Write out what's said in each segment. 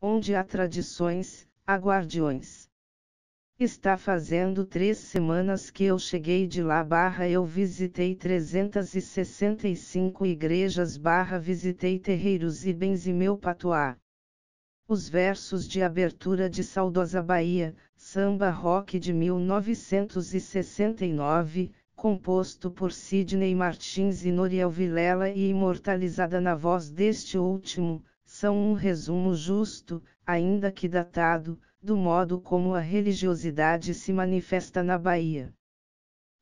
onde há tradições, há guardiões. Está fazendo 3 semanas que eu cheguei de lá. Eu visitei 365 igrejas. Visitei terreiros e bens e meu patuá. Os versos de abertura de Saudosa Bahia, samba rock de 1969, composto por Sidney Martins e Noriel Vilela e imortalizada na voz deste último, são um resumo justo, ainda que datado, do modo como a religiosidade se manifesta na Bahia.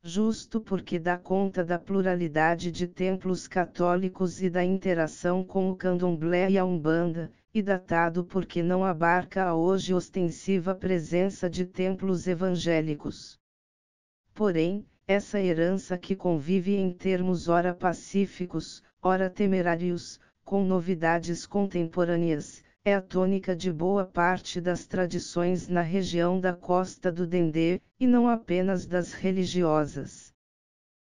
Justo porque dá conta da pluralidade de templos católicos e da interação com o candomblé e a umbanda, e datado porque não abarca a hoje ostensiva presença de templos evangélicos. Porém, essa herança que convive em termos ora pacíficos, ora temerários, com novidades contemporâneas, é a tônica de boa parte das tradições na região da Costa do Dendê, e não apenas das religiosas.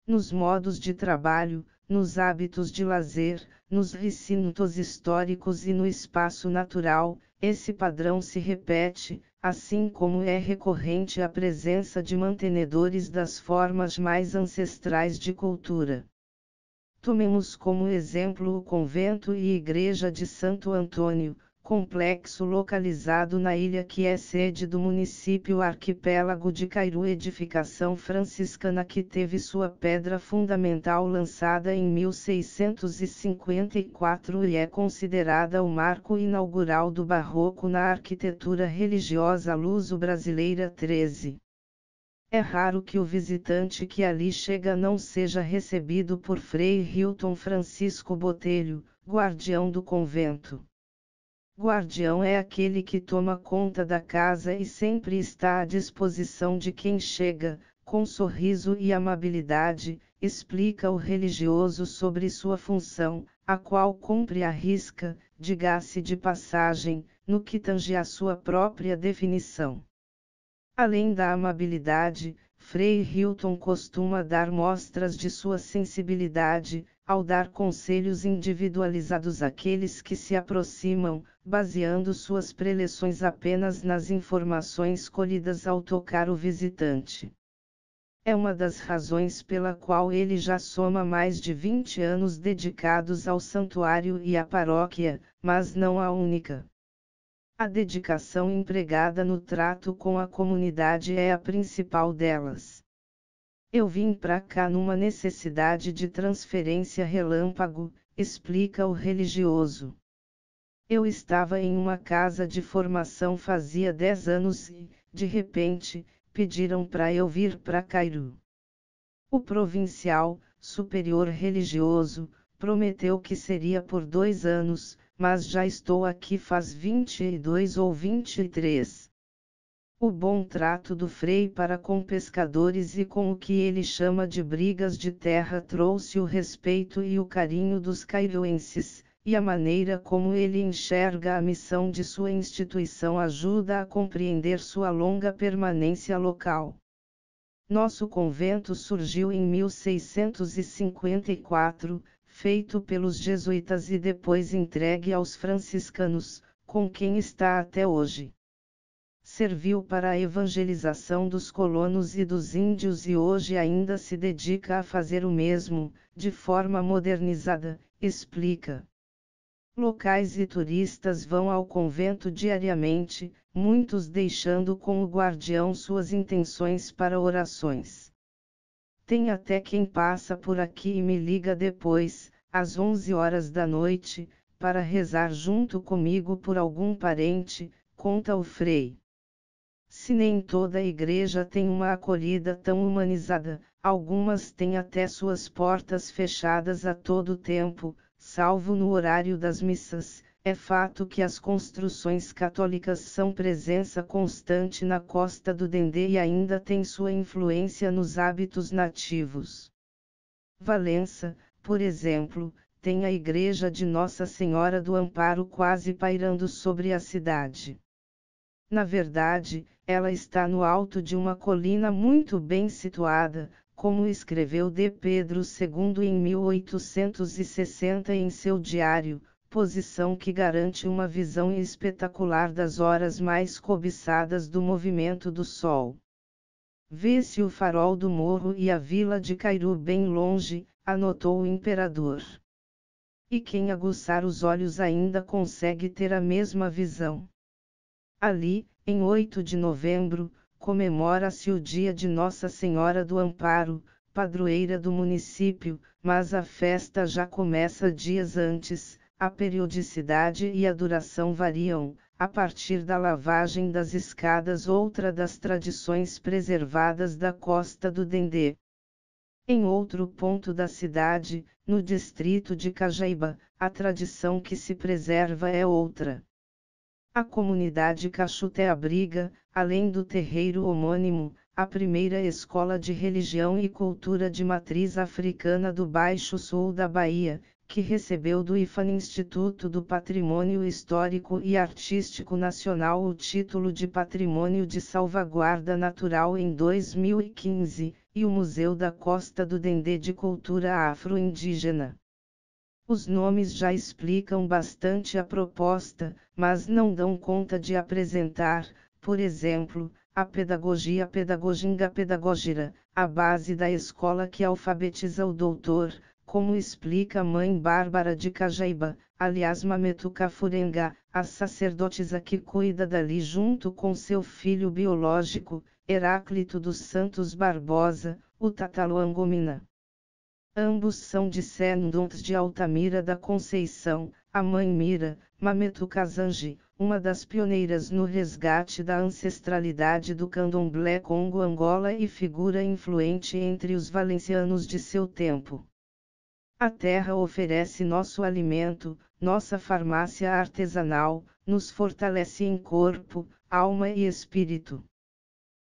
Nos modos de trabalho, nos hábitos de lazer, nos recintos históricos e no espaço natural, esse padrão se repete, assim como é recorrente a presença de mantenedores das formas mais ancestrais de cultura. Tomemos como exemplo o convento e igreja de Santo Antônio, complexo localizado na ilha que é sede do município arquipélago de Cairu, edificação franciscana que teve sua pedra fundamental lançada em 1654 e é considerada o marco inaugural do barroco na arquitetura religiosa luso-brasileira. 13. É raro que o visitante que ali chega não seja recebido por Frei Hilton Francisco Botelho, guardião do convento. Guardião é aquele que toma conta da casa e sempre está à disposição de quem chega, com sorriso e amabilidade, explica o religioso sobre sua função, a qual cumpre à risca, diga-se de passagem, no que tange à sua própria definição. Além da amabilidade, Frei Hilton costuma dar mostras de sua sensibilidade, ao dar conselhos individualizados àqueles que se aproximam, baseando suas preleções apenas nas informações colhidas ao tocar o visitante. É uma das razões pela qual ele já soma mais de 20 anos dedicados ao santuário e à paróquia, mas não a única. A dedicação empregada no trato com a comunidade é a principal delas. Eu vim pra cá numa necessidade de transferência relâmpago, explica o religioso. Eu estava em uma casa de formação fazia 10 anos e, de repente, pediram para eu vir para Cairu. O provincial, superior religioso, prometeu que seria por 2 anos, mas já estou aqui faz 22 ou 23. O bom trato do Frei para com pescadores e com o que ele chama de brigas de terra trouxe o respeito e o carinho dos cairuenses, e a maneira como ele enxerga a missão de sua instituição ajuda a compreender sua longa permanência local. Nosso convento surgiu em 1654, feito pelos jesuítas e depois entregue aos franciscanos, com quem está até hoje. Serviu para a evangelização dos colonos e dos índios e hoje ainda se dedica a fazer o mesmo, de forma modernizada, explica. Locais e turistas vão ao convento diariamente, muitos deixando com o guardião suas intenções para orações. Tem até quem passa por aqui e me liga depois, às 11 horas da noite, para rezar junto comigo por algum parente, conta o Frei. Se nem toda a igreja tem uma acolhida tão humanizada, algumas têm até suas portas fechadas a todo tempo, salvo no horário das missas. É fato que as construções católicas são presença constante na Costa do Dendê e ainda têm sua influência nos hábitos nativos. Valença, por exemplo, tem a igreja de Nossa Senhora do Amparo quase pairando sobre a cidade. Na verdade, ela está no alto de uma colina muito bem situada, como escreveu D. Pedro II em 1860 em seu diário, posição que garante uma visão espetacular das horas mais cobiçadas do movimento do Sol. Vê-se o farol do morro e a vila de Cairu bem longe, anotou o imperador. E quem aguçar os olhos ainda consegue ter a mesma visão. Ali, em 8 de novembro, comemora-se o dia de Nossa Senhora do Amparo, padroeira do município, mas a festa já começa dias antes. A periodicidade e a duração variam, a partir da lavagem das escadas, outra das tradições preservadas da Costa do Dendê. Em outro ponto da cidade, no distrito de Cajaíba, a tradição que se preserva é outra. A comunidade Caxuté abriga, além do terreiro homônimo, a primeira escola de religião e cultura de matriz africana do Baixo Sul da Bahia, que recebeu do IFAN Instituto do Patrimônio Histórico e Artístico Nacional o título de Patrimônio de Salvaguarda Natural em 2015, e o Museu da Costa do Dendê de Cultura Afro-Indígena. Os nomes já explicam bastante a proposta, mas não dão conta de apresentar, por exemplo, a pedagogia pedagoginga pedagogira, a base da escola que alfabetiza o doutor, como explica a mãe Bárbara de Cajaíba, aliás Mametuca Furenga, a sacerdotisa que cuida dali junto com seu filho biológico, Heráclito dos Santos Barbosa, o Tataluangomina. Ambos são descendentes de Altamira da Conceição, a mãe Mira, Mametuca Zanji, uma das pioneiras no resgate da ancestralidade do candomblé Congo-Angola e figura influente entre os valencianos de seu tempo. A terra oferece nosso alimento, nossa farmácia artesanal, nos fortalece em corpo, alma e espírito.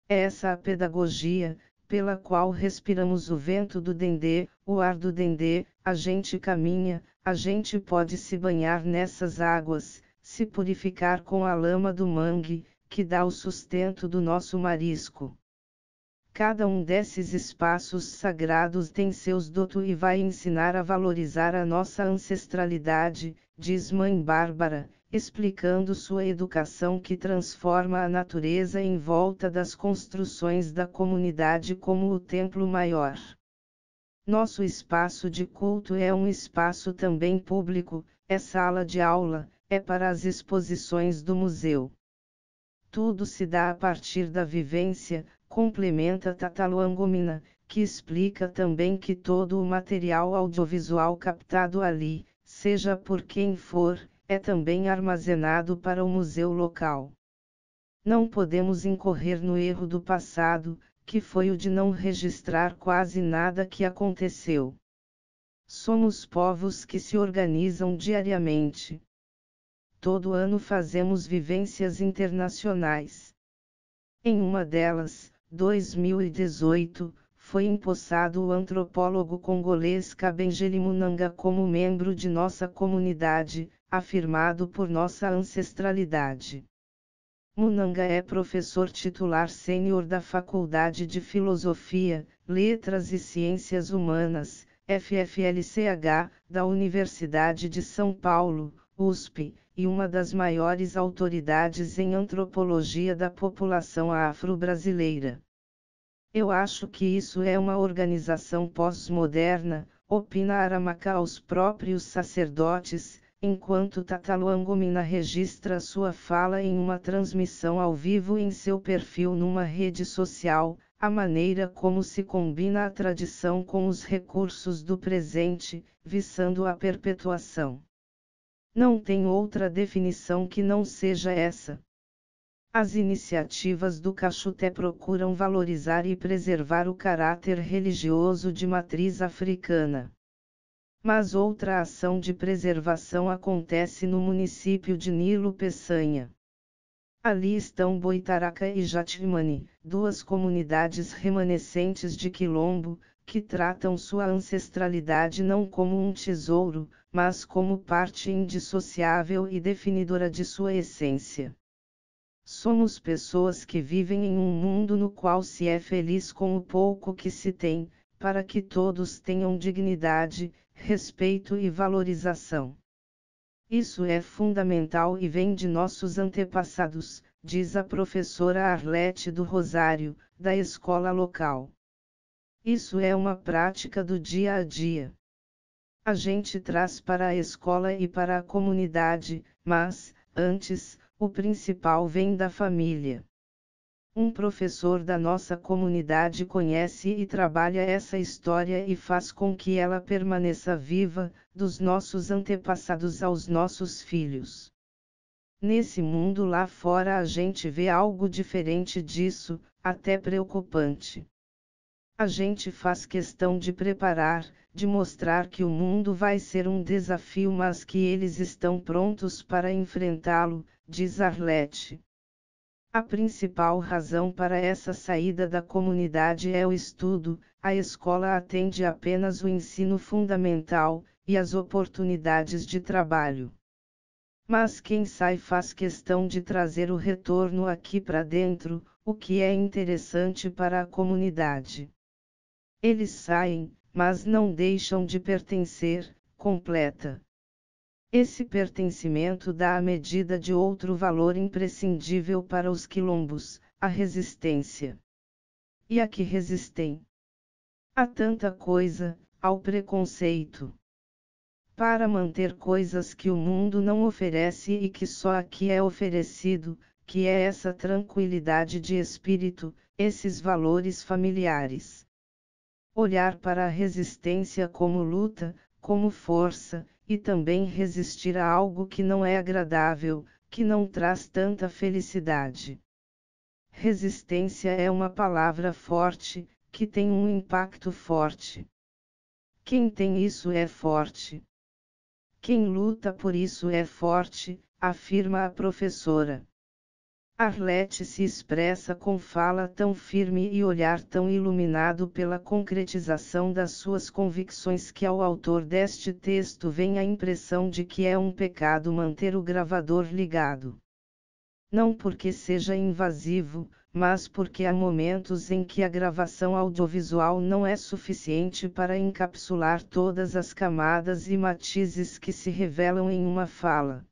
É essa a pedagogia, pela qual respiramos o vento do Dendê, o ar do Dendê, a gente caminha, a gente pode se banhar nessas águas, se purificar com a lama do mangue, que dá o sustento do nosso marisco. Cada um desses espaços sagrados tem seus dotos e vai ensinar a valorizar a nossa ancestralidade, diz mãe Bárbara, explicando sua educação que transforma a natureza em volta das construções da comunidade como o templo maior. Nosso espaço de culto é um espaço também público, é sala de aula, é para as exposições do museu. Tudo se dá a partir da vivência, complementa Tataluangomina, que explica também que todo o material audiovisual captado ali, seja por quem for, é também armazenado para o museu local. Não podemos incorrer no erro do passado, que foi o de não registrar quase nada que aconteceu. Somos povos que se organizam diariamente. Todo ano fazemos vivências internacionais. Em uma delas, 2018, foi empossado o antropólogo congolês Kabengele Munanga como membro de nossa comunidade, afirmado por nossa ancestralidade. Munanga é professor titular sênior da Faculdade de Filosofia, Letras e Ciências Humanas, FFLCH, da Universidade de São Paulo, USP, e uma das maiores autoridades em antropologia da população afro-brasileira. Eu acho que isso é uma organização pós-moderna, opina Aramaka aos próprios sacerdotes, enquanto Tataluangomina registra sua fala em uma transmissão ao vivo em seu perfil numa rede social, a maneira como se combina a tradição com os recursos do presente, visando a perpetuação. Não tem outra definição que não seja essa. As iniciativas do Caxuté procuram valorizar e preservar o caráter religioso de matriz africana. Mas outra ação de preservação acontece no município de Nilo Peçanha. Ali estão Boitaraca e Jatimani, duas comunidades remanescentes de Quilombo, que tratam sua ancestralidade não como um tesouro, mas como parte indissociável e definidora de sua essência. Somos pessoas que vivem em um mundo no qual se é feliz com o pouco que se tem, para que todos tenham dignidade, respeito e valorização. Isso é fundamental e vem de nossos antepassados, diz a professora Arlete do Rosário, da escola local. Isso é uma prática do dia a dia. A gente traz para a escola e para a comunidade, mas, antes, o principal vem da família. Um professor da nossa comunidade conhece e trabalha essa história e faz com que ela permaneça viva, dos nossos antepassados aos nossos filhos. Nesse mundo lá fora a gente vê algo diferente disso, até preocupante. A gente faz questão de preparar, de mostrar que o mundo vai ser um desafio, mas que eles estão prontos para enfrentá-lo, diz Arlete. A principal razão para essa saída da comunidade é o estudo, a escola atende apenas o ensino fundamental, e as oportunidades de trabalho. Mas quem sai faz questão de trazer o retorno aqui para dentro, o que é interessante para a comunidade. Eles saem, mas não deixam de pertencer, completa. Esse pertencimento dá a medida de outro valor imprescindível para os quilombos, a resistência. E a que resistem? A tanta coisa, ao preconceito. Para manter coisas que o mundo não oferece e que só aqui é oferecido, que é essa tranquilidade de espírito, esses valores familiares. Olhar para a resistência como luta, como força, e também resistir a algo que não é agradável, que não traz tanta felicidade. Resistência é uma palavra forte, que tem um impacto forte. Quem tem isso é forte. Quem luta por isso é forte, afirma a professora. Arlete se expressa com fala tão firme e olhar tão iluminado pela concretização das suas convicções que ao autor deste texto vem a impressão de que é um pecado manter o gravador ligado. Não porque seja invasivo, mas porque há momentos em que a gravação audiovisual não é suficiente para encapsular todas as camadas e matizes que se revelam em uma fala.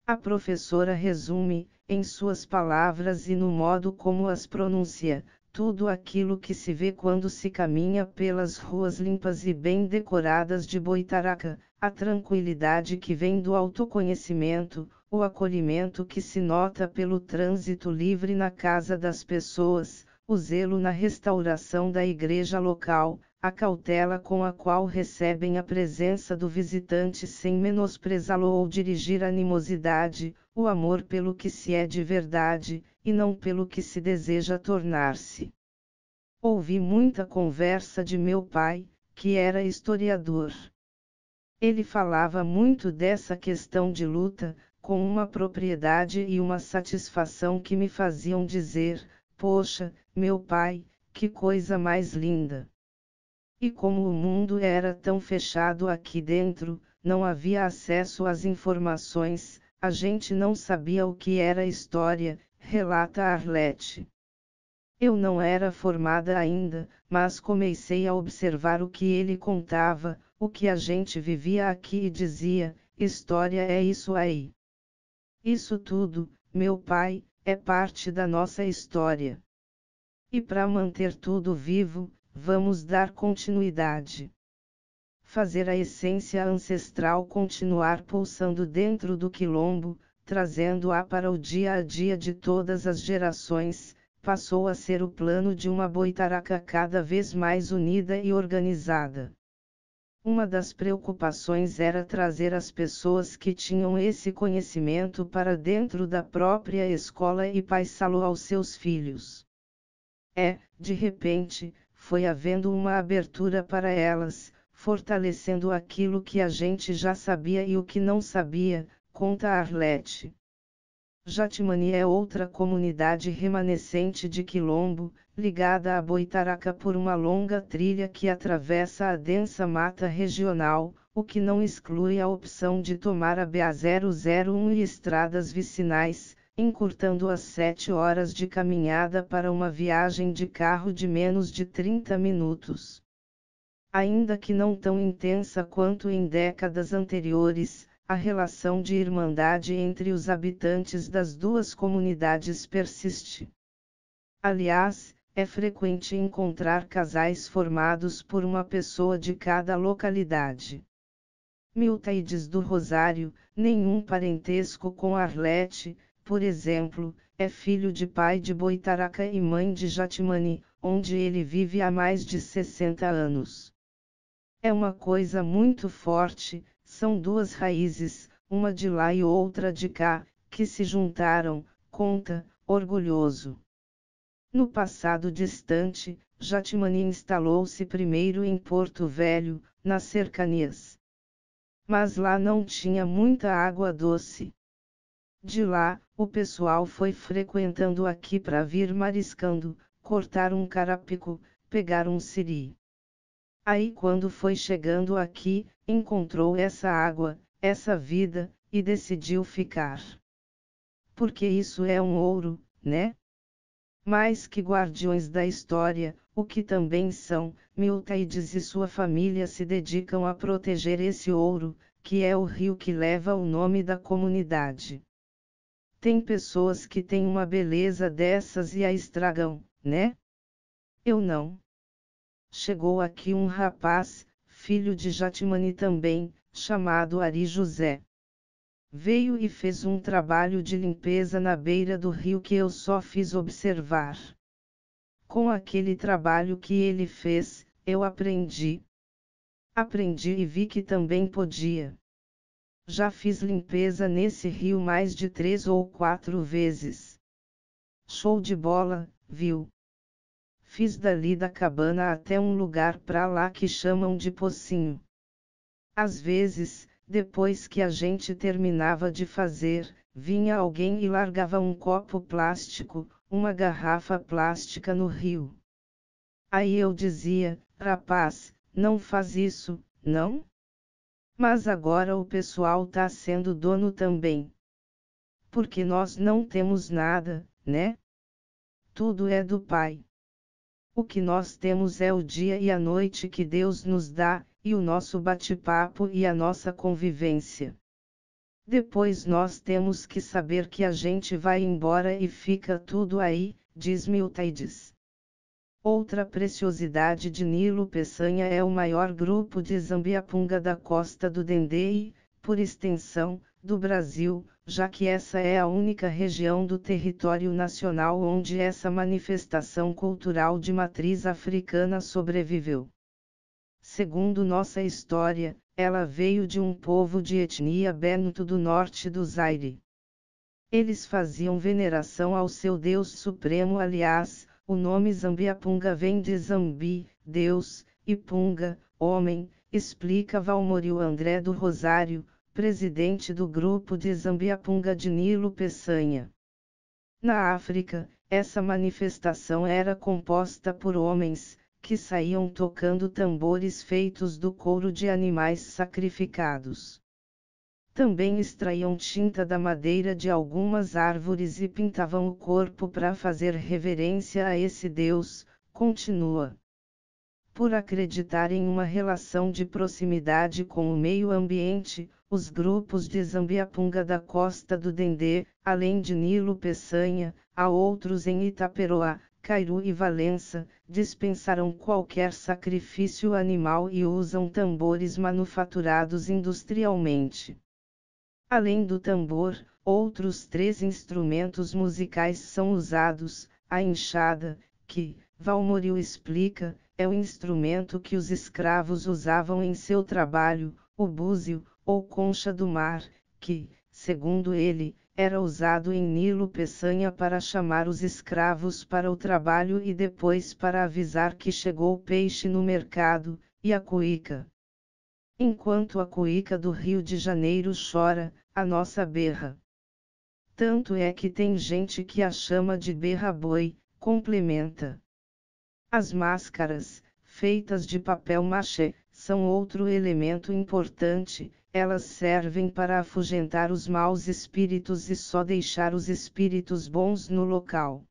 A professora resume, em suas palavras e no modo como as pronuncia, tudo aquilo que se vê quando se caminha pelas ruas limpas e bem decoradas de Boitaraca, a tranquilidade que vem do autoconhecimento, o acolhimento que se nota pelo trânsito livre na casa das pessoas, o zelo na restauração da igreja local, a cautela com a qual recebem a presença do visitante sem menosprezá-lo ou dirigir animosidade, o amor pelo que se é de verdade, e não pelo que se deseja tornar-se. Ouvi muita conversa de meu pai, que era historiador. Ele falava muito dessa questão de luta, com uma propriedade e uma satisfação que me faziam dizer: poxa, meu pai, que coisa mais linda! E como o mundo era tão fechado aqui dentro, não havia acesso às informações, a gente não sabia o que era história, relata Arlete. Eu não era formada ainda, mas comecei a observar o que ele contava, o que a gente vivia aqui e dizia: história é isso aí. Isso tudo, meu pai, é parte da nossa história. E para manter tudo vivo, vamos dar continuidade. Fazer a essência ancestral continuar pulsando dentro do quilombo, trazendo-a para o dia a dia de todas as gerações, passou a ser o plano de uma Boitaraca cada vez mais unida e organizada. Uma das preocupações era trazer as pessoas que tinham esse conhecimento para dentro da própria escola e passá-lo aos seus filhos. De repente, foi havendo uma abertura para elas, fortalecendo aquilo que a gente já sabia e o que não sabia, conta Arlete. Jatimani é outra comunidade remanescente de quilombo, ligada a Boitaraca por uma longa trilha que atravessa a densa mata regional, o que não exclui a opção de tomar a BA-001 e estradas vicinais, encurtando as 7 horas de caminhada para uma viagem de carro de menos de 30 minutos. Ainda que não tão intensa quanto em décadas anteriores, a relação de irmandade entre os habitantes das duas comunidades persiste. Aliás, é frequente encontrar casais formados por uma pessoa de cada localidade. Miltaides do Rosário, nenhum parentesco com Arlete, por exemplo, é filho de pai de Boitaraca e mãe de Jatimani, onde ele vive há mais de 60 anos. É uma coisa muito forte, são duas raízes, uma de lá e outra de cá, que se juntaram, conta, orgulhoso. No passado distante, Jatimani instalou-se primeiro em Porto Velho, nas cercanias. Mas lá não tinha muita água doce. De lá, o pessoal foi frequentando aqui para vir mariscando, cortar um carapico, pegar um siri. Aí quando foi chegando aqui, encontrou essa água, essa vida, e decidiu ficar. Porque isso é um ouro, né? Mais que guardiões da história, o que também são, Miltaides e sua família se dedicam a proteger esse ouro, que é o rio que leva o nome da comunidade. Tem pessoas que têm uma beleza dessas e a estragam, né? Eu não. Chegou aqui um rapaz, filho de Jatimani também, chamado Ari José. Veio e fez um trabalho de limpeza na beira do rio que eu só fiz observar. Com aquele trabalho que ele fez, eu aprendi. Aprendi e vi que também podia. Já fiz limpeza nesse rio mais de 3 ou 4 vezes. Show de bola, viu? Fiz dali da cabana até um lugar pra lá que chamam de Pocinho. Às vezes, depois que a gente terminava de fazer, vinha alguém e largava um copo plástico, uma garrafa plástica no rio. Aí eu dizia, rapaz, não faz isso, não? Mas agora o pessoal tá sendo dono também. Porque nós não temos nada, né? Tudo é do Pai. O que nós temos é o dia e a noite que Deus nos dá, e o nosso bate-papo e a nossa convivência. Depois nós temos que saber que a gente vai embora e fica tudo aí, diz Miltaides. Outra preciosidade de Nilo Peçanha é o maior grupo de Zambiapunga da costa do Dendê e, por extensão, do Brasil, já que essa é a única região do território nacional onde essa manifestação cultural de matriz africana sobreviveu. Segundo nossa história, ela veio de um povo de etnia Bantu do norte do Zaire. Eles faziam veneração ao seu Deus Supremo, aliás, o nome Zambiapunga vem de Zambi, Deus, e Punga, homem, explica Valmorio André do Rosário, presidente do grupo de Zambiapunga de Nilo Peçanha. Na África, essa manifestação era composta por homens, que saíam tocando tambores feitos do couro de animais sacrificados. Também extraíam tinta da madeira de algumas árvores e pintavam o corpo para fazer reverência a esse Deus, continua. Por acreditar em uma relação de proximidade com o meio ambiente, os grupos de Zambiapunga da costa do Dendê, além de Nilo Peçanha, há outros em Itaperoá, Cairu e Valença, dispensaram qualquer sacrifício animal e usam tambores manufaturados industrialmente. Além do tambor, outros 3 instrumentos musicais são usados: a enxada, que, Valmorio explica, é o instrumento que os escravos usavam em seu trabalho, o búzio, ou concha do mar, que, segundo ele, era usado em Nilo Peçanha para chamar os escravos para o trabalho e depois para avisar que chegou o peixe no mercado, e a cuíca. Enquanto a cuíca do Rio de Janeiro chora, a nossa berra. Tanto é que tem gente que a chama de berra-boi, complementa. As máscaras, feitas de papel machê, são outro elemento importante, elas servem para afugentar os maus espíritos e só deixar os espíritos bons no local.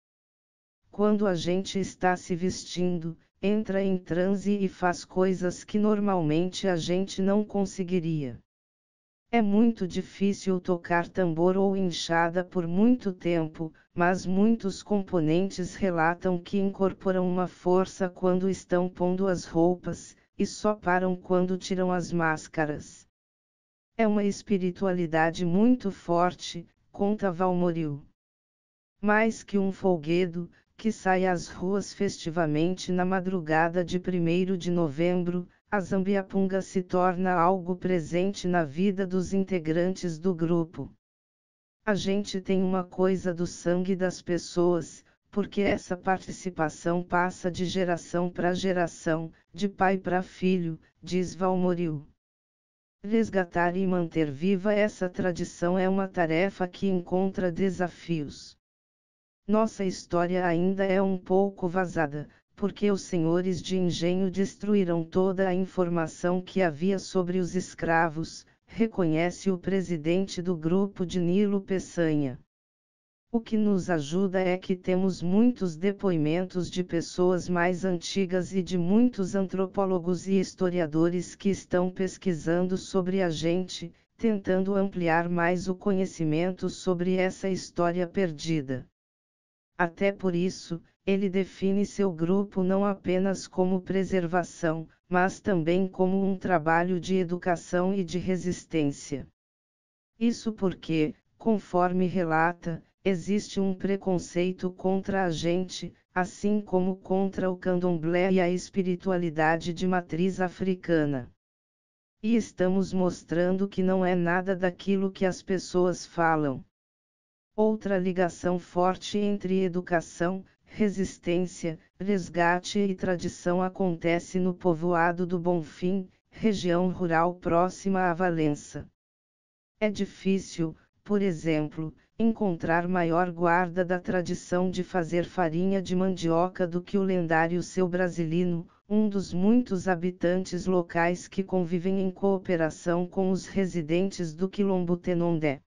Quando a gente está se vestindo, entra em transe e faz coisas que normalmente a gente não conseguiria. É muito difícil tocar tambor ou enxada por muito tempo, mas muitos componentes relatam que incorporam uma força quando estão pondo as roupas, e só param quando tiram as máscaras. É uma espiritualidade muito forte, conta Valmoril. Mais que um folguedo, que sai às ruas festivamente na madrugada de 1º de novembro, a Zambiapunga se torna algo presente na vida dos integrantes do grupo. A gente tem uma coisa do sangue das pessoas, porque essa participação passa de geração para geração, de pai para filho, diz Valmoril. Resgatar e manter viva essa tradição é uma tarefa que encontra desafios. Nossa história ainda é um pouco vazada, porque os senhores de engenho destruíram toda a informação que havia sobre os escravos, reconhece o presidente do grupo de Nilo Peçanha. O que nos ajuda é que temos muitos depoimentos de pessoas mais antigas e de muitos antropólogos e historiadores que estão pesquisando sobre a gente, tentando ampliar mais o conhecimento sobre essa história perdida. Até por isso, ele define seu grupo não apenas como preservação, mas também como um trabalho de educação e de resistência. Isso porque, conforme relata, existe um preconceito contra a gente, assim como contra o candomblé e a espiritualidade de matriz africana. E estamos mostrando que não é nada daquilo que as pessoas falam. Outra ligação forte entre educação, resistência, resgate e tradição acontece no povoado do Bonfim, região rural próxima a Valença. É difícil, por exemplo, encontrar maior guarda da tradição de fazer farinha de mandioca do que o lendário Seu Brasilino, um dos muitos habitantes locais que convivem em cooperação com os residentes do Quilombo Tenondé.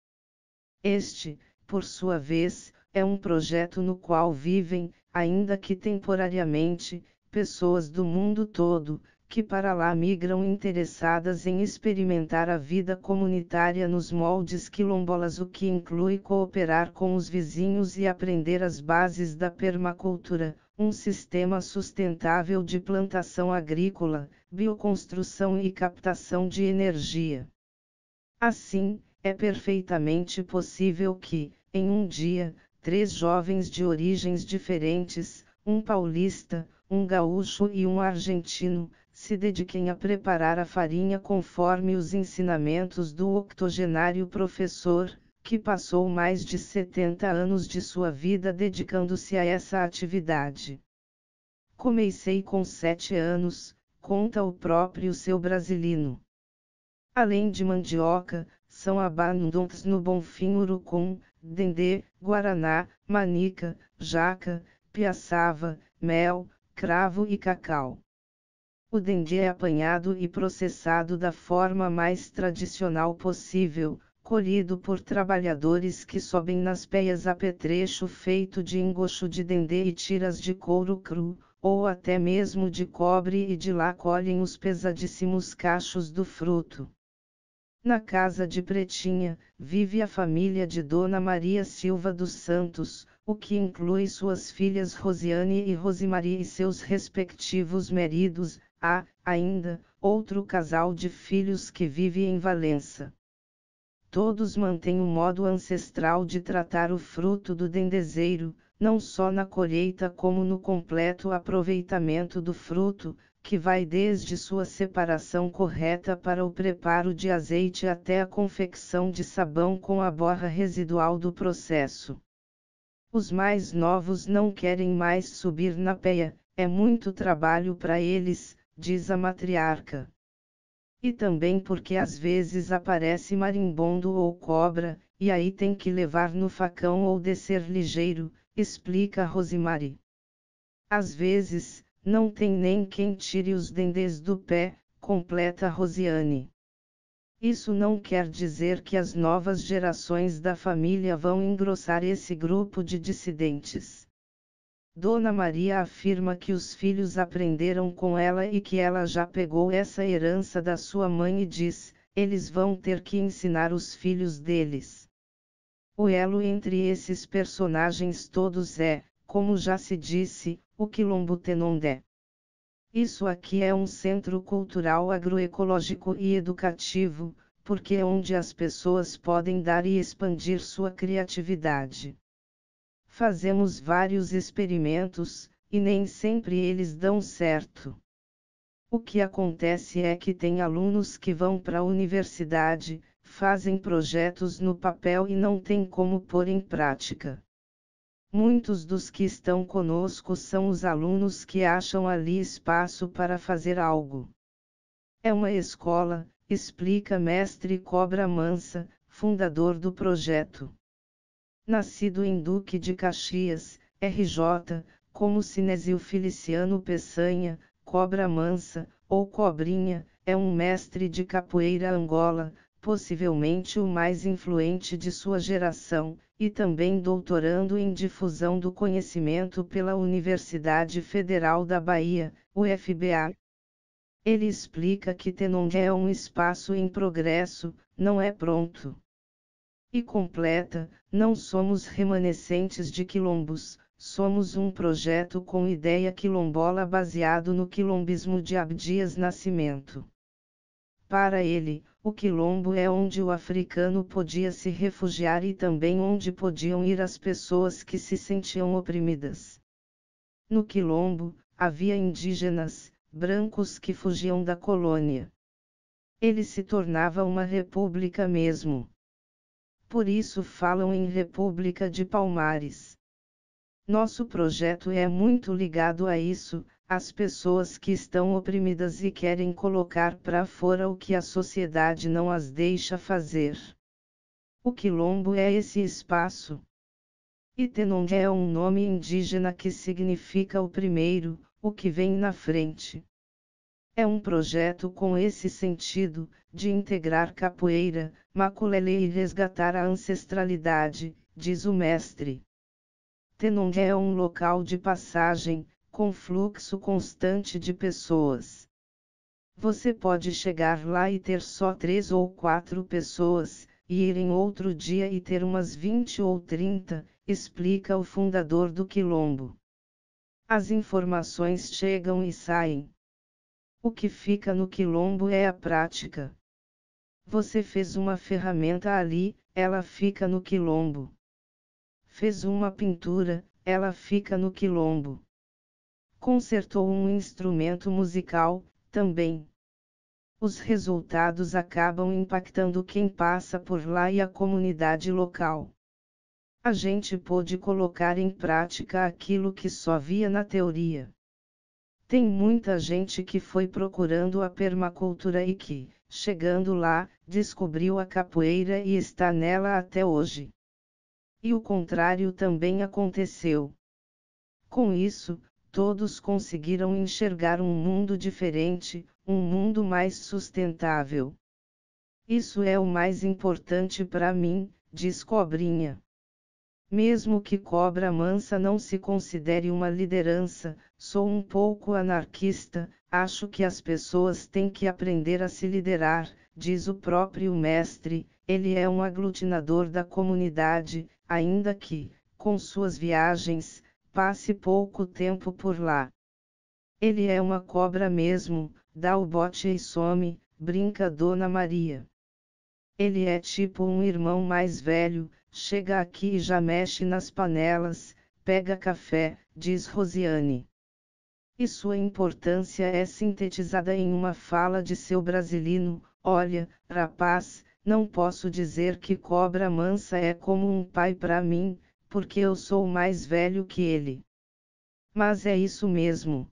Este, por sua vez, é um projeto no qual vivem, ainda que temporariamente, pessoas do mundo todo, que para lá migram interessadas em experimentar a vida comunitária nos moldes quilombolas, o que inclui cooperar com os vizinhos e aprender as bases da permacultura, um sistema sustentável de plantação agrícola, bioconstrução e captação de energia. Assim, é perfeitamente possível que, em um dia, 3 jovens de origens diferentes, um paulista, um gaúcho e um argentino, se dediquem a preparar a farinha conforme os ensinamentos do octogenário professor, que passou mais de 70 anos de sua vida dedicando-se a essa atividade. Comecei com 7 anos, conta o próprio Seu Brasilino. Além de mandioca, são abundantes no Bonfim urucum, dendê, guaraná, manica, jaca, piaçava, mel, cravo e cacau. O dendê é apanhado e processado da forma mais tradicional possível, colhido por trabalhadores que sobem nas peias apetrecho feito de engocho de dendê e tiras de couro cru, ou até mesmo de cobre, e de lá colhem os pesadíssimos cachos do fruto. Na casa de Pretinha, vive a família de Dona Maria Silva dos Santos, o que inclui suas filhas Rosiane e Rosimaria e seus respectivos maridos. Há, ainda, outro casal de filhos que vive em Valença. Todos mantêm o modo ancestral de tratar o fruto do dendezeiro, não só na colheita como no completo aproveitamento do fruto, que vai desde sua separação correta para o preparo de azeite até a confecção de sabão com a borra residual do processo. Os mais novos não querem mais subir na peia, é muito trabalho para eles, diz a matriarca. E também porque às vezes aparece marimbondo ou cobra, e aí tem que levar no facão ou descer ligeiro, explica Rosimari. Às vezes, não tem nem quem tire os dendês do pé, completa Rosiane. Isso não quer dizer que as novas gerações da família vão engrossar esse grupo de dissidentes. Dona Maria afirma que os filhos aprenderam com ela e que ela já pegou essa herança da sua mãe e diz: eles vão ter que ensinar os filhos deles. O elo entre esses personagens todos é, como já se disse, o Quilombo Tenondé. Isso aqui é um centro cultural agroecológico e educativo, porque é onde as pessoas podem dar e expandir sua criatividade. Fazemos vários experimentos, e nem sempre eles dão certo. O que acontece é que tem alunos que vão para a universidade, fazem projetos no papel e não tem como pôr em prática. Muitos dos que estão conosco são os alunos que acham ali espaço para fazer algo. É uma escola, explica mestre Cobra Mansa, fundador do projeto. Nascido em Duque de Caxias, RJ, como Sinésio Feliciano Peçanha, Cobra Mansa, ou Cobrinha, é um mestre de capoeira Angola, possivelmente o mais influente de sua geração, e também doutorando em difusão do conhecimento pela Universidade Federal da Bahia, UFBA. Ele explica que Tenondé é um espaço em progresso, não é pronto. E completa, não somos remanescentes de quilombos, somos um projeto com ideia quilombola baseado no quilombismo de Abdias Nascimento. Para ele, o quilombo é onde o africano podia se refugiar e também onde podiam ir as pessoas que se sentiam oprimidas. No quilombo, havia indígenas, brancos que fugiam da colônia. Ele se tornava uma república mesmo. Por isso falam em República de Palmares. Nosso projeto é muito ligado a isso, as pessoas que estão oprimidas e querem colocar para fora o que a sociedade não as deixa fazer. O quilombo é esse espaço. E Tenondé é um nome indígena que significa o primeiro, o que vem na frente. É um projeto com esse sentido, de integrar capoeira, maculelê e resgatar a ancestralidade, diz o mestre. Tenondé é um local de passagem, com fluxo constante de pessoas. Você pode chegar lá e ter só 3 ou 4 pessoas, e ir em outro dia e ter umas 20 ou 30, explica o fundador do quilombo. As informações chegam e saem. O que fica no quilombo é a prática. Você fez uma ferramenta ali, ela fica no quilombo. Fez uma pintura, ela fica no quilombo. Consertou um instrumento musical, também. Os resultados acabam impactando quem passa por lá e a comunidade local. A gente pôde colocar em prática aquilo que só via na teoria. Tem muita gente que foi procurando a permacultura e que, chegando lá, descobriu a capoeira e está nela até hoje. E o contrário também aconteceu. Com isso, todos conseguiram enxergar um mundo diferente, um mundo mais sustentável. Isso é o mais importante para mim, diz Cobrinha. Mesmo que Cobra Mansa não se considere uma liderança, sou um pouco anarquista, acho que as pessoas têm que aprender a se liderar, diz o próprio mestre, ele é um aglutinador da comunidade, ainda que, com suas viagens, passe pouco tempo por lá. Ele é uma cobra mesmo, dá o bote e some, brinca Dona Maria. Ele é tipo um irmão mais velho, chega aqui e já mexe nas panelas, pega café, diz Rosiane. E sua importância é sintetizada em uma fala de seu brasilino: olha, rapaz, não posso dizer que Cobra Mansa é como um pai para mim, porque eu sou mais velho que ele. Mas é isso mesmo.